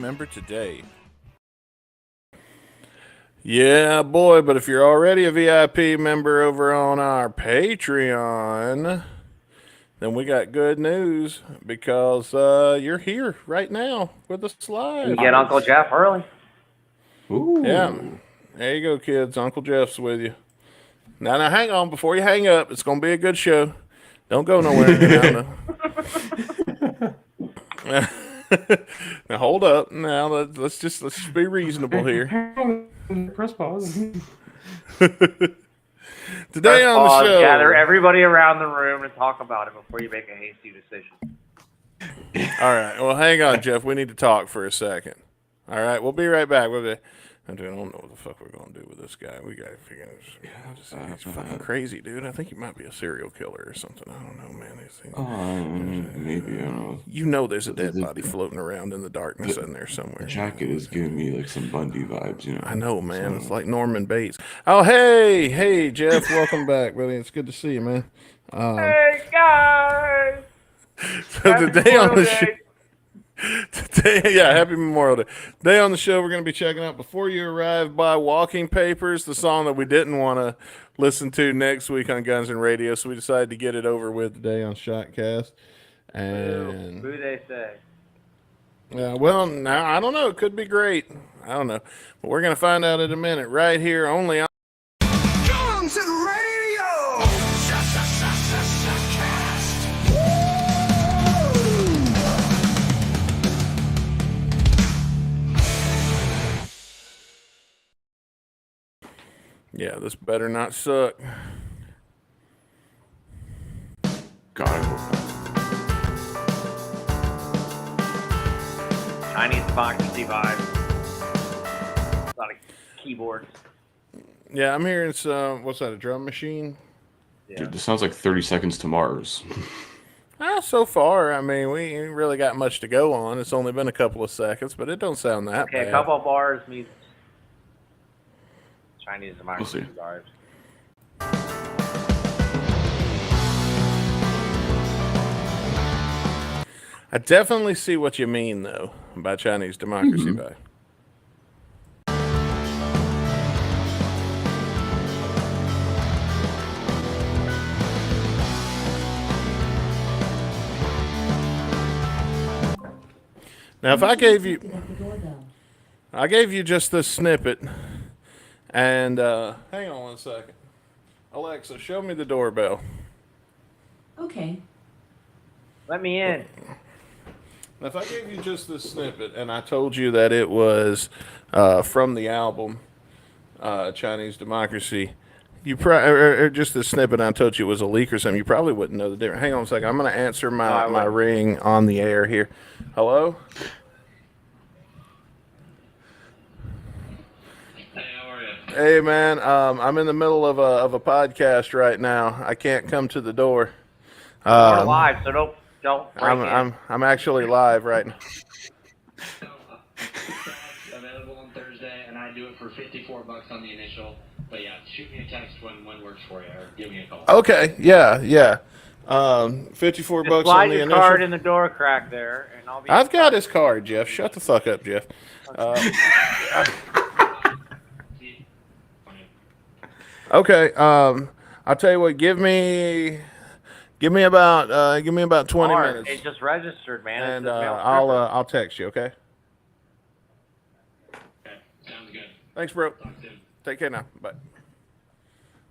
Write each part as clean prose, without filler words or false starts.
member today. Yeah, boy, but if you're already a VIP member over on our Patreon, then we got good news because you're here right now with us You live. get Uncle Jeff early. Ooh. Yeah, there you go, kids. Uncle Jeff's with you. Now, hang on. Before you hang up, it's going to be a good show. Don't go nowhere. Now, hold up. Now, let's just be reasonable here. Press pause. Today on the show, gather everybody around the room and talk about it before you make a hasty decision. All right. Well, hang on, Jeff. We need to talk for a second. All right. We'll be right back. I don't know what the fuck we're going to do with this guy. We got to figure out. He's fucking crazy, dude. I think he might be a serial killer or something. I don't know, man. Maybe, I don't know. You know there's a dead body floating around in the darkness in there somewhere. The jacket is giving me like some Bundy vibes, you know. I know, man. It's like Norman Bates. Oh, hey, Jeff. Welcome back, buddy. It's good to see you, man. Hey, guys! So today on the show... Happy Memorial Day. Today on the show, we're going to be checking out Before You Arrive by Walking Papers, the song that we didn't want to listen to next week on Guns and Radio, so we decided to get it over with today on Shotcast. And who they say? well, now I don't know. It could be great. I don't know. But we're going to find out in a minute right here only on Guns and Radio! Yeah, this better not suck. God, I hope not. Chinese democracy vibe. A lot of keyboards. Yeah, I'm hearing some, what's that, a drum machine? Yeah. Dude, this sounds like 30 Seconds to Mars. So far, I mean, we ain't really got much to go on. It's only been a couple of seconds, but it don't sound that bad. A couple of bars means Chinese democracy We'll vibes. I definitely see what you mean, though, by Chinese democracy. By now, if I gave you just this snippet, and hang on one second, Alexa, show me the doorbell. Okay. Let me in. Now, if I gave you just this snippet and I told you that it was from the album Chinese Democracy, you or just the snippet and I told you it was a leak or something, you probably wouldn't know the difference. Hang on a second. I'm going to answer my ring on the air here. Hello? Hey, how are you? Hey, man. I'm in the middle of a podcast right now. I can't come to the door. We're live, so don't break in. I'm actually live right now. Available on Thursday, and I do it for $54 on the initial. But yeah, shoot me a text when works for you, or give me a call. Okay, yeah. $54 Just on slide the your initial. card in the door crack there, and I'll be. I've got his card, Jeff. Shut the fuck up, Jeff. Okay. I'll tell you what. Give me about 20 minutes, It just registered, man. and It's just mail I'll text you. Okay. Okay, sounds good. Thanks, bro. Talk soon. Take care now. Bye.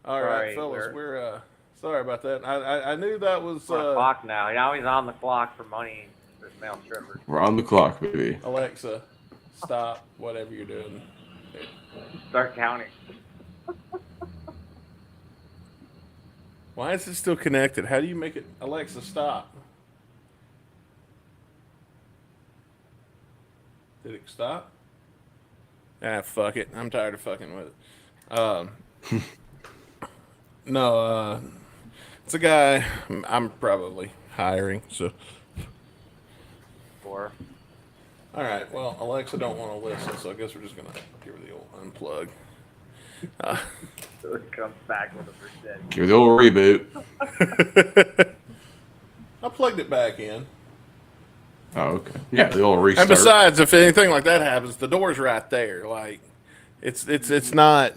All right, fellas. We're sorry about that. I knew that was on the clock now. Now he's on the clock for money for male strippers. We're on the clock, baby. Alexa. Stop whatever you're doing. Start counting. Why is it still connected? How do you make it? Alexa, stop. Did it stop? Fuck it. I'm tired of fucking with it. No, it's a guy I'm probably hiring, so. Four. All right, well, Alexa don't want to listen, so I guess we're just going to give her the old unplug. So it comes back with a percent. Give it the old reboot. I plugged it back in. Oh, okay. Yeah, the old And restart. besides, if anything like that happens, the door's right there. Like, it's not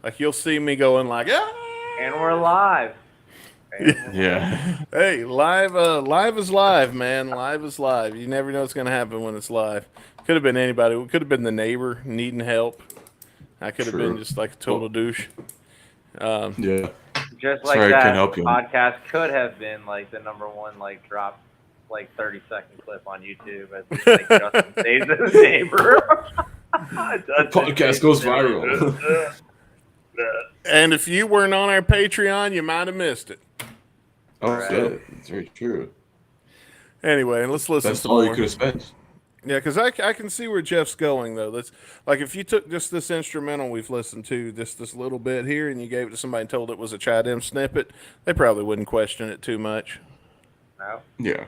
like you'll see me going like, ah! And we're live. Yeah. Hey, live is live, man. Live is live. You never know what's gonna happen when it's live. Could have been anybody. It could have been the neighbor needing help. I could have been True. just like a total douche. Yeah. Just like Sorry, I that can't help you. podcast could have been like the #1 like drop like 30-second clip on YouTube as like Justin saves his neighbor. Podcast goes viral. And if you weren't on our Patreon, you might have missed it. Oh, shit. That's very true. Anyway, let's listen. That's some all you more. could have spent. Yeah, because I can see where Jeff's going though. That's like if you took just this instrumental we've listened to, this little bit here, and you gave it to somebody and told it was a Chidem snippet, they probably wouldn't question it too much. No. Yeah.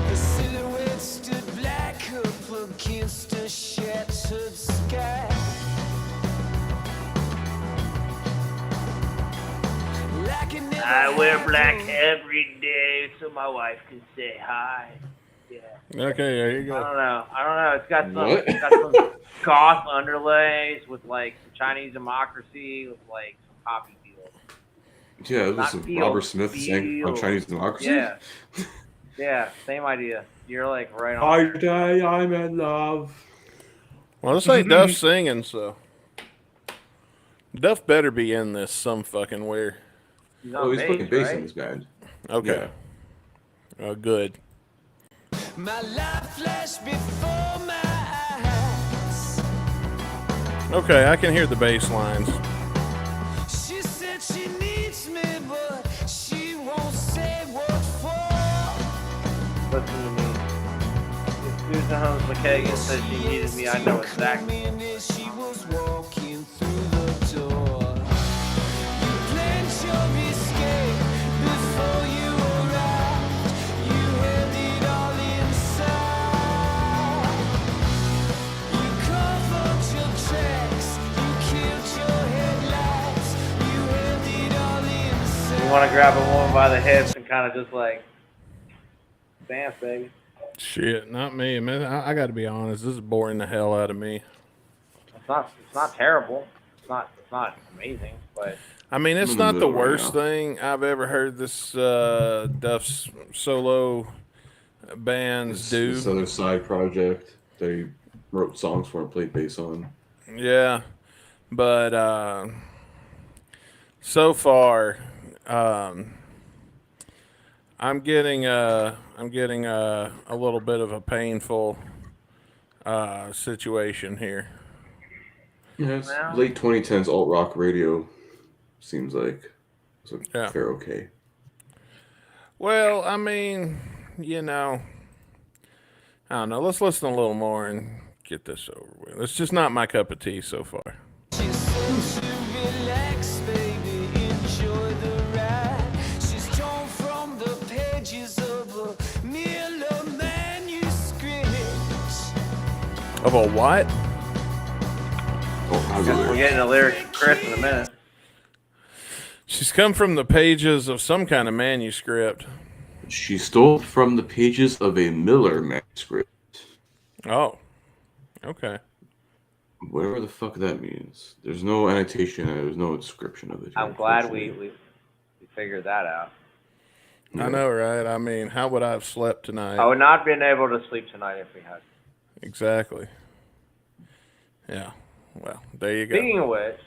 The silhouette stood black up against a shattered sky. Like an I wear black every day so my wife can say hi. Yeah. Okay, there you I go. don't know. It's got some. What? It's got some goth underlays with like some Chinese democracy with like some poppy feels. Yeah, it was Not some feel, Robert Smith saying on feel. Chinese democracy. Yeah. Yeah. Same idea. You're like right on. Hi, day, I'm in love. Well, this ain't Duff singing, so Duff better be in this some fucking where. He's Oh, on he's playing bass right? in this band. Okay. Good. My life flashed before my eyes. Okay, I can hear the bass lines. She said she needs me, but she won't say what for. Listen to me. If Susan Holmes McKagan said she needed me, I know exactly. She was walking through the door. You planned your escape before you arrived. You held it all inside. You covered your tracks. You killed your headlights. You held it all inside. You want to grab a woman by the hips and kind of just like dance, baby. Shit, not me, man. I got to be honest. This is boring the hell out of me. It's not terrible. It's not amazing, but I mean, it's in the not the middle right worst now. thing I've ever heard this Duff's solo bands do. This other side project they wrote songs for and played bass on. Yeah, but so far, I'm getting a little bit of a painful situation here. Yeah, it's Well- late 2010s alt rock radio seems like it's Yeah. fair okay. Well, I mean, you know, I don't know. Let's listen a little more and get this over with. It's just not my cup of tea so far. She said to relax, baby, enjoy the ride. She's torn from the pages of a Miller manuscript. Of a what? Oh, I we're really. getting the lyrics from Chris in a minute. She's come from the pages of some kind of manuscript. She stole from the pages of a Miller manuscript. Oh, okay. Whatever the fuck that means. There's no annotation and there's no description of it. I'm glad we figured that out. I know, right? I mean, how would I have slept tonight? I would not have been able to sleep tonight if we had. Exactly. Yeah. Well, there you go. Speaking of which,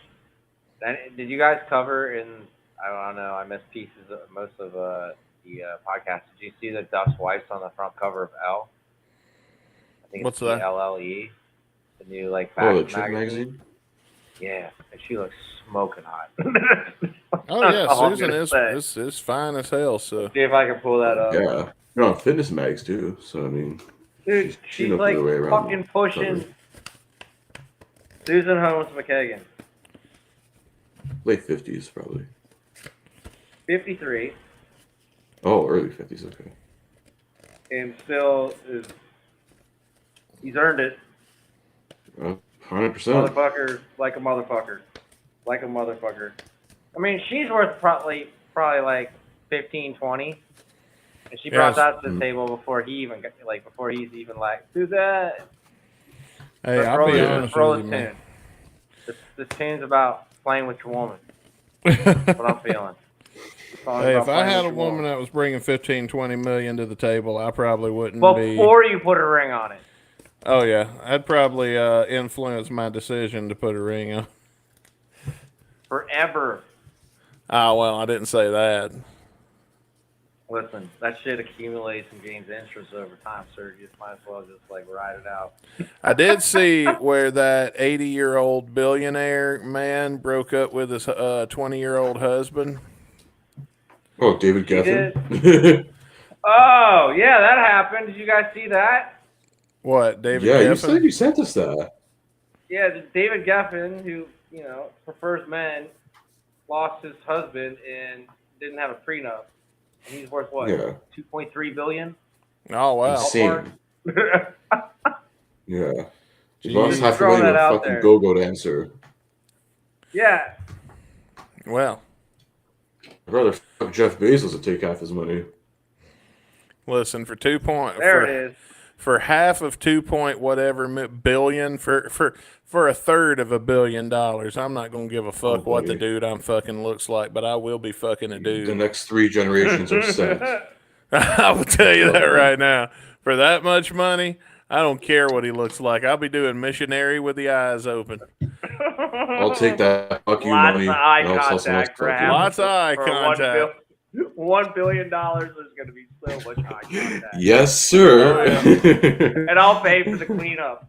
did you guys cover in? I don't know. I missed pieces of most of the podcast. Did you see that Duff's wife's on the front cover of Elle? I think What's it's that? LLE, the new like Oh, the fashion Trick magazine. magazine? Yeah, and she looks smoking hot. Oh yeah, That's all I'm Susan gonna say. is fine as hell. So See if I can pull that up. Yeah. You're on fitness mags too, so I mean, Dude, She she's knows like the way around fucking the pushing cover. Susan Holmes McKagan, late 50s probably. 53, Oh, early 50s, okay. and still is. He's earned it. 100%. Motherfucker, like a motherfucker. Like a motherfucker. I mean, she's worth probably like 15, 20. And she brought that to the table before he even before he's even like, do that. Hey, I'll be honest roll with you, man. This tune's about playing with your woman. That's what I'm feeling. Hey, if I had a woman that was bringing 15, 20 million to the table, I probably wouldn't be. Before you put a ring on it. Oh yeah, I'd probably influence my decision to put a ring on. Forever. Ah, well, I didn't say that. Listen, that shit accumulates and gains interest over time, sir. You just might as well just ride it out. I did see where that 80-year-old billionaire man broke up with his 20-year-old husband. Oh, David Geffen. Oh, yeah, that happened. Did you guys see that? What, David Yeah, Geffen? you sent us that. Yeah, David Geffen, who, prefers men, lost his husband and didn't have a prenup. And he's worth what? Yeah. $2.3 billion? Oh, wow. Insane. Yeah. She Just lost half a throwing million that with out fucking there. go-go dancer. Yeah. Well, I'd rather fuck Jeff Bezos to take half his money. listen, for There it is. For half of 2 point whatever billion, for a third of $1 billion, I'm not gonna give a fuck what the dude I'm fucking looks like, but I will be fucking a dude. The next 3 generations are set. I will tell you that right now. For that much money, I don't care what he looks like. I'll be doing missionary with the eyes open. I'll take that fuck you Lots money. of eye and I'll tell someone else contact for fuck you. half. Lots of eye for contact. $1 billion is going to be so much eye contact. Yes, sir. Oh, yeah. And I'll pay for the cleanup.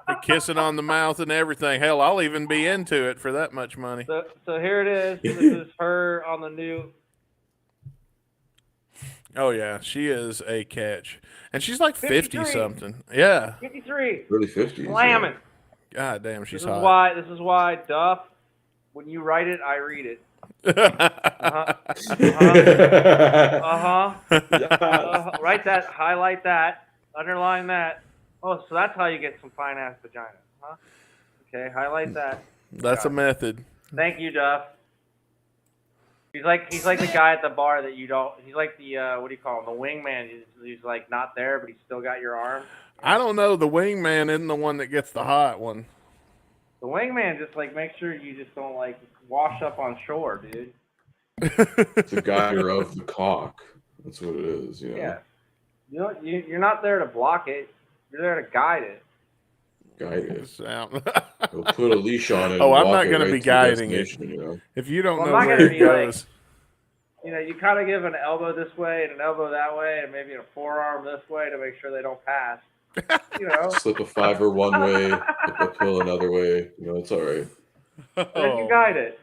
Be kissing on the mouth and everything. Hell, I'll even be into it for that much money. So here it is. This is her on the new. Oh, yeah. She is a catch. And she's like 53. 50-something. Yeah. 53. Early 50s. Slamming. God damn, she's This hot. is why, Duff, when you write it, I read it. Write that, highlight that, underline that. Oh, so that's how you get some fine ass vagina, huh? Okay, highlight that. That's a method. Thank you, Duff. He's like the guy at the bar that you don't. He's like the what do you call him? The wingman. He's like not there, but he's still got your arm. I don't know. The wingman isn't the one that gets the hot one. The wingman just make sure you just don't wash up on shore, dude. It's a guider of the cock. That's what it is. Yeah. You're not there to block it. You're there to guide it. Guide it. Sound. He'll put a leash on it. Oh, and I'm walk not going to right be the guiding it. destination, If you don't Well, know I'm not where gonna it be goes. You kind of give an elbow this way and an elbow that way and maybe a forearm this way to make sure they don't pass. Slip a $5 one way, slip a pill another way. It's all right. And then you guide it.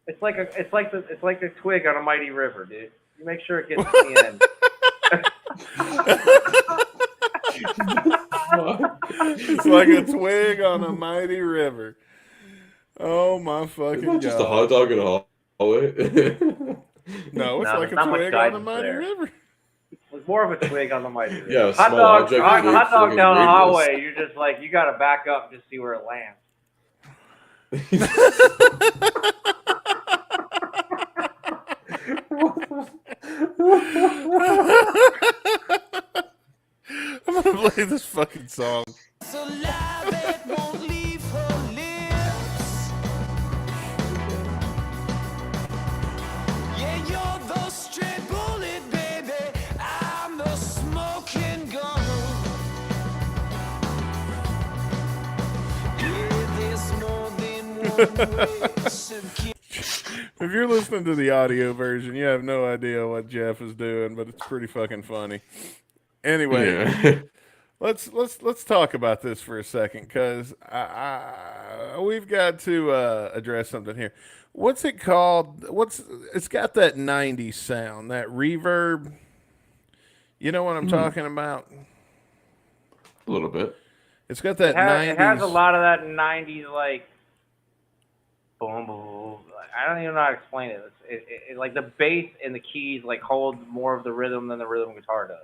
It's like a twig on a mighty river, dude. You make sure it gets to the end. It's like a twig on a mighty river. Oh my fucking god! Just a hot dog in a hallway. No, it's No, like there's a not much twig on a guidance mighty there. river. It's more of a twig on the mighty river. Yeah, a hot small dog, object hot with dog friggin' down the radius. hallway. You're just you got to back up and just see where it lands. I'm gonna play this fucking song. So lie that won't leave her lips. Yeah, you're the stray bullet, baby. I'm the smoking gun. Yeah, there's more than one way to kill. If you're listening to the audio version, you have no idea what Jeff is doing, but it's pretty fucking funny. Anyway, Yeah. let's talk about this for a second, because we've got to address something here. What's it called? It's got that 90s sound, that reverb. You know what I'm talking about? A little bit. It's got that 90s. It has a lot of that 90s boom boom. I don't even know how to explain it. It like the bass and the keys hold more of the rhythm than the rhythm guitar does.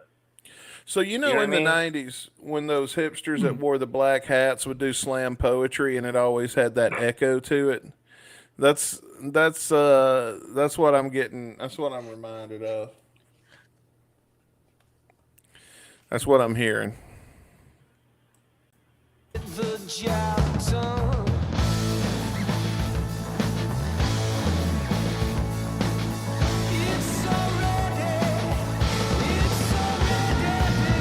So in the 90s, when those hipsters that wore the black hats would do slam poetry, and it always had that echo to it, That's what I'm getting. That's what I'm reminded of. That's what I'm hearing. The job done. It's already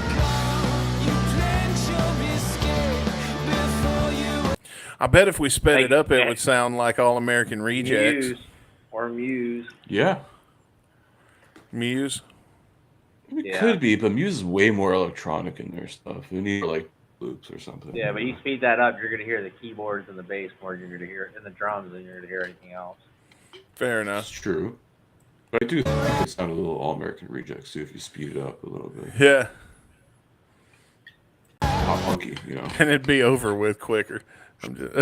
begun. You plant your escape before you. I bet if we sped it Like, up, it would sound like All American Rejects. Muse or Muse. Yeah. Muse. It Yeah. could be, but Muse is way more electronic in their stuff. We need like loops or something. Yeah, but you speed that up, you're gonna hear the keyboards and the bass more than you're gonna hear in the drums than you're gonna hear anything else. Fair That's enough. true. But I do think it sounded a little All American Rejects too if you speed it up a little bit. Yeah, Pop funky, you know. and it'd be over with quicker. I'm just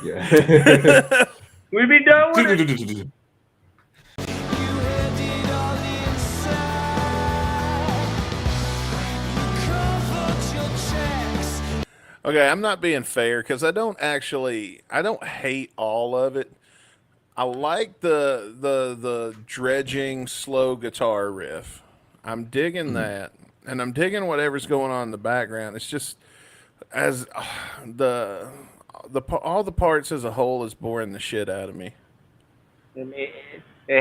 Yeah. We'd be done with it. You had it all inside. You covered your tracks. Okay, I'm not being fair because I don't hate all of it. I like the dredging slow guitar riff. I'm digging that, and I'm digging whatever's going on in the background. It's just as all the parts as a whole is boring the shit out of me. It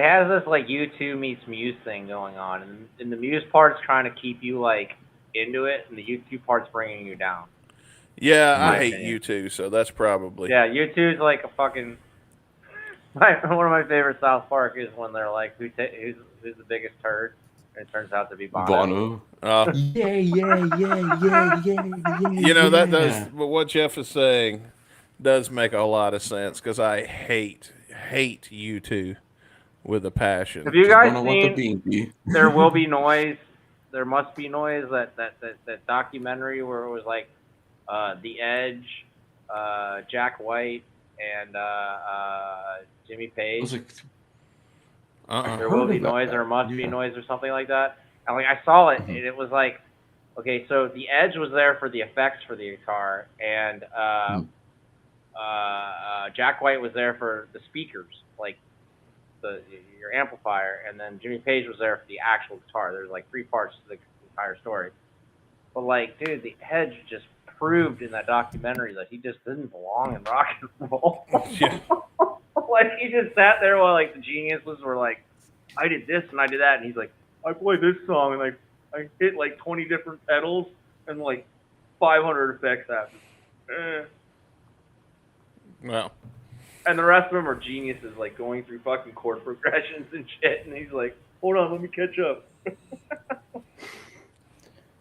has this like U2 meets Muse thing going on, and the Muse part's trying to keep you like into it, and the U2 part's bringing you down. Yeah, My I hate opinion. you too, so that's probably Yeah, U2's like a fucking. One of my favorite South Park is when they're like, who's the biggest turd, and it turns out to be Bono. Bono. Uh, Yeah. you know that does. But what Jeff is saying does make a lot of sense because I hate you two with a passion. Have you guys Don't know what the seen bean be. There Will Be Noise? There Must Be Noise. That documentary where it was like The Edge, Jack White, and Jimmy It Page. was like, There Will Be Noise or Must Be Noise or something like that. And like I saw it, Mhm. and it was like, okay, so the Edge was there for the effects for the guitar, and Jack White was there for the speakers, like your amplifier, and then Jimmy Page was there for the actual guitar. There's like three parts to the entire story. But like, dude, the Edge just proved in that documentary that he just didn't belong in rock and roll. Yeah. Like he just sat there while like the geniuses were like, I did this and I did that, and he's like, I played this song and like I hit like 20 different pedals and like 500 effects after. Well, And the rest of them are geniuses, like going through fucking chord progressions and shit. And he's like, hold on, let me catch up.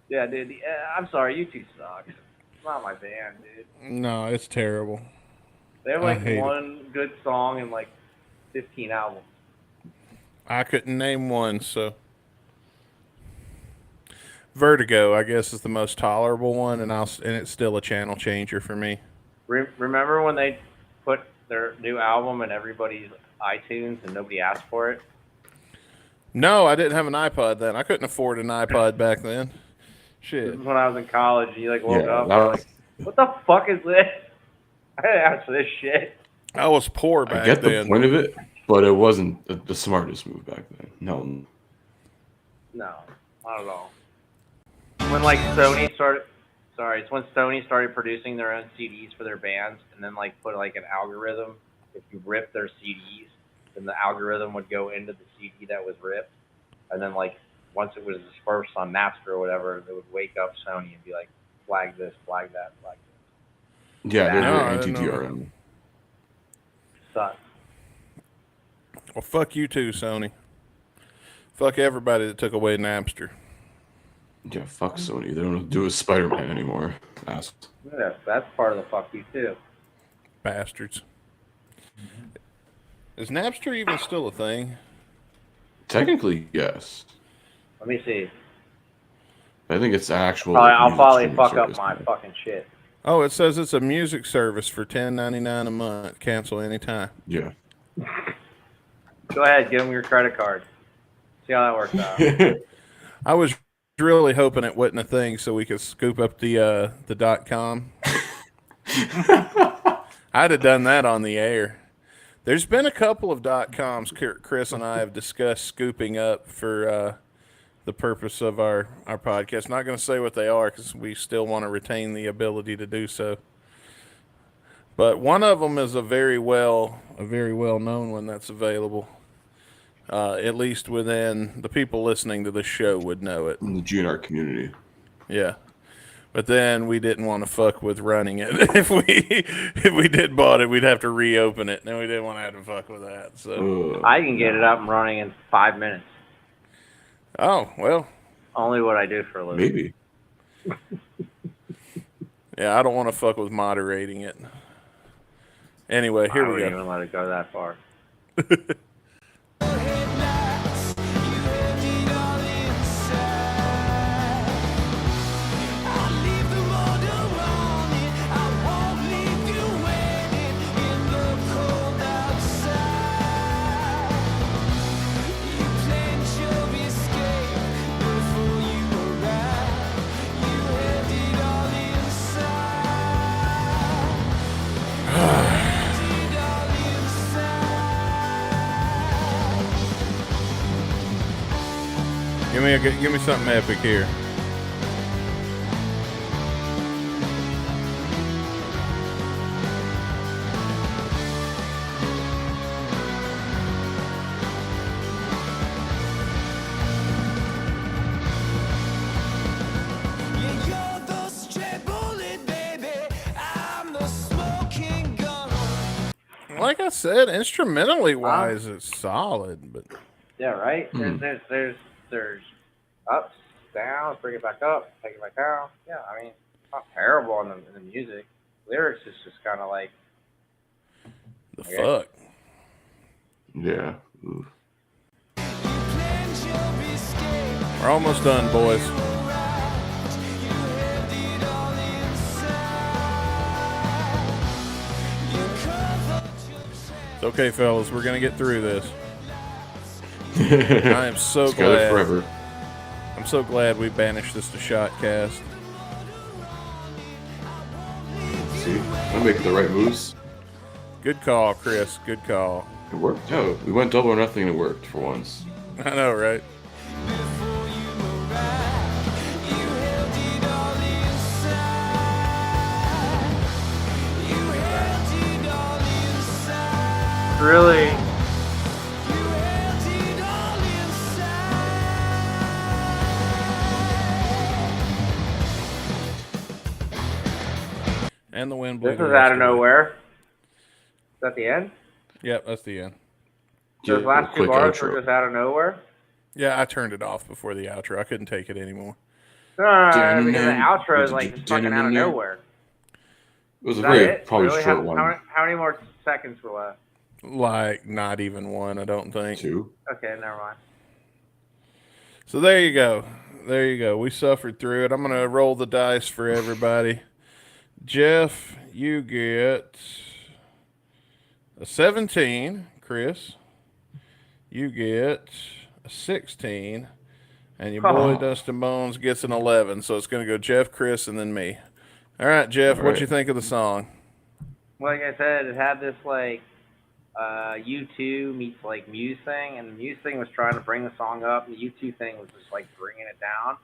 Yeah, dude. I'm sorry, you two suck. It's not my band, dude. no, it's terrible. They have I like hate it. one good song and like 15 albums. I couldn't name one, so Vertigo, I guess, is the most tolerable one, and it's still a channel changer for me. Remember when they put their new album in everybody's iTunes and nobody asked for it? No, I didn't have an iPod then. I couldn't afford an iPod back then. This Shit. is when I was in college. And you like woke Yeah, up that and was- like, what the fuck is this? I didn't ask for this shit. I was poor back I get the then. point of it, but it wasn't the smartest move back then. No. No, not at all. When like Sony started, it's when Sony started producing their own CDs for their bands, and then like put like an algorithm. If you rip their CDs, then the algorithm would go into the CD that was ripped, and then like once it was dispersed on Napster or whatever, it would wake up Sony and be like, flag this, flag that, flag this. Yeah, they're No, I very didn't know anti-DRM. Sucks. Well, fuck you too, Sony. Fuck everybody that took away Napster. Yeah, fuck Sony. They don't do a Spider-Man anymore. Asked. Yeah, that's part of the fuck you too. Bastards. Is Napster even still a thing? Technically, yes. Let me see. I think it's actual. I'll music probably streaming fuck up service my now. fucking shit. Oh, it says it's a music service for $10.99 a month. Cancel anytime. Yeah. Go ahead, give them your credit card. See how that works out. I was really hoping it wasn't a thing so we could scoop up the .com. I'd have done that on the air. There's been a couple of .coms Chris and I have discussed scooping up for the purpose of our podcast. Not going to say what they are because we still want to retain the ability to do so. But one of them is a very well known one that's available. At least within the people listening to the show would know it. In the GNR community. Yeah. But then we didn't want to fuck with running it. If we did bought it, we'd have to reopen it. And we didn't want to have to fuck with that. So I can get it up and running in 5 minutes. Oh, well. Only what I do for a living. Maybe. Yeah, I don't want to fuck with moderating it. Anyway, here I we wouldn't go. even let it go that far. Headlights, you held it all inside. I'll leave the motor running. I won't leave you waiting in the cold outside. You planned your escape before you arrived. You held it all inside. Give me something epic here. Yeah, you're the stray bullet, baby. I'm the smoking gun. Like I said, instrumentally wise, it's solid, but Yeah, right? There's ups, downs, bring it back up, take it back down. Yeah, I mean, it's not terrible in the music. Lyrics is just kind of like, the Okay. fuck. Yeah. Oof. Planned your escape. We're almost done, boys. You held it all inside. You covered your tracks. It's okay, fellas. We're going to get through this. I am so It's got it glad. forever. I'm so glad we banished this to Shotcast. See? I'm making the right moves. Good call, Chris. Good call. It worked. Oh, we went double or nothing and it worked for once. I know, right? Before you arrived, you held it all inside. You held it all inside. really, You held it all inside. And the wind blew. this the is rest out of it. nowhere. Is that the end? Yep, that's the end. Those Yeah, last two quick bars outro. were just out of nowhere? Yeah, I turned it off before the outro. I couldn't take it anymore. No, because the outro is like just fucking out of It nowhere. was a Is that very it? probably Really? short one. How many more seconds were left? Like, not even one, I don't think. 2. Okay, never mind. So there you go. There you go. We suffered through it. I'm going to roll the dice for everybody. Jeff, you get a 17. Chris, you get a 16. And your boy Oh. Dustin Bones gets an 11. So it's going to go Jeff, Chris, and then me. All right, Jeff, All what right. you think of the song? Like I said, it had this like U2 meets like Muse thing, and the Muse thing was trying to bring the song up, and the U2 thing was just like bringing it down.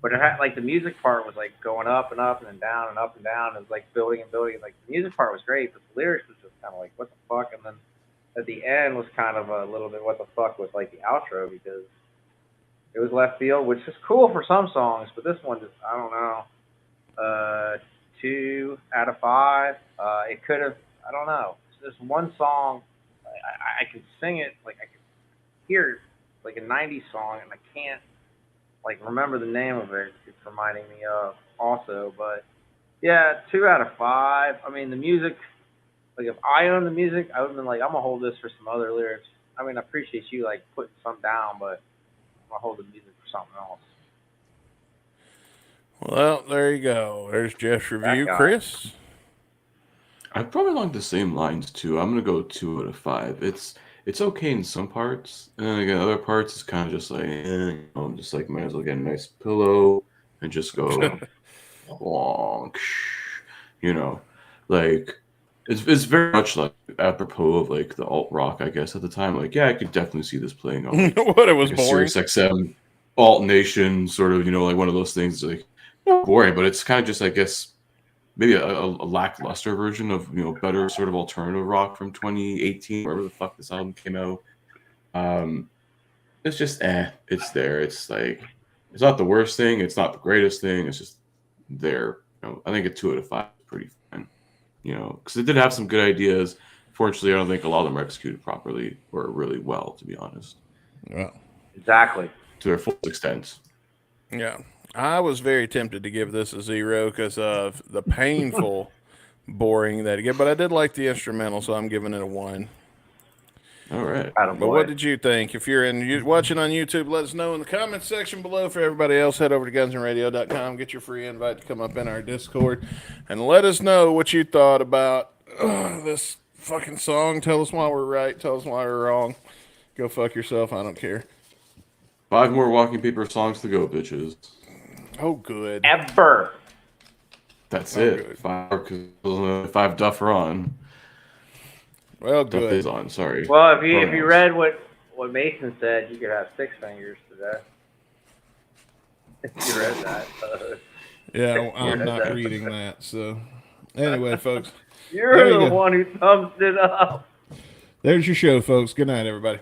But it had like the music part was like going up and up and then down and up and down, and it was like building and building. Like the music part was great, but the lyrics was just kind of like what the fuck. And then at the end was kind of a little bit what the fuck with like the outro, because it was left field, which is cool for some songs, but this one just I don't know. 2 out of 5. It could have, I don't know. This one song, I can sing it, like I can hear it, like a 90s song, and I can't like remember the name of it. It's reminding me of also, but yeah, 2 out of 5. I mean, the music, like if I owned the music, I would have been like, I'm gonna hold this for some other lyrics. I mean, I appreciate you like putting some down, but I'm gonna hold the music for something else. Well, there you go. There's Jeff's review. guy. Chris? I probably along the same lines too. I'm gonna go 2 out of 5. It's okay in some parts, and then again other parts it's kind of just like, just like might as well get a nice pillow and just go, long, like It's very much like apropos of like the alt rock, I guess, at the time. Like, yeah, I could definitely see this playing on like, What, it was like a boring. Sirius XM alt nation sort of, like one of those things like not boring, but it's kind of just, I guess, maybe a lackluster version of better sort of alternative rock from 2018, wherever the fuck this album came out. It's just it's there. It's like it's not the worst thing. It's not the greatest thing. It's just there. I think a 2 out of 5 is pretty fine. Because it did have some good ideas. Fortunately, I don't think a lot of them are executed properly or really well, to be honest, Well, Exactly. to their full extent. yeah. I was very tempted to give this a 0 because of the painful boring that it get, but I did like the instrumental, so I'm giving it a 1. All right. Attaboy. But what did you think? If you're watching on YouTube, let us know in the comments section below. For everybody else, head over to gunsandradio.com, get your free invite to come up in our Discord, and let us know what you thought about this fucking song. Tell us why we're right. Tell us why we're wrong. Go fuck yourself. I don't care. 5 more Walking Paper songs to go, bitches. Oh, good. Ever. That's Oh, it. good. 5 Duff are on. Well, Duff good. is on. Sorry. Well, if you Pronouns. read what Mason said, you could have 6 fingers today. If you read that. Yeah, I'm Yeah, not that- reading that. So, anyway, folks, You're There you the go. one who thumbs it up. there's your show, folks. Good night, everybody.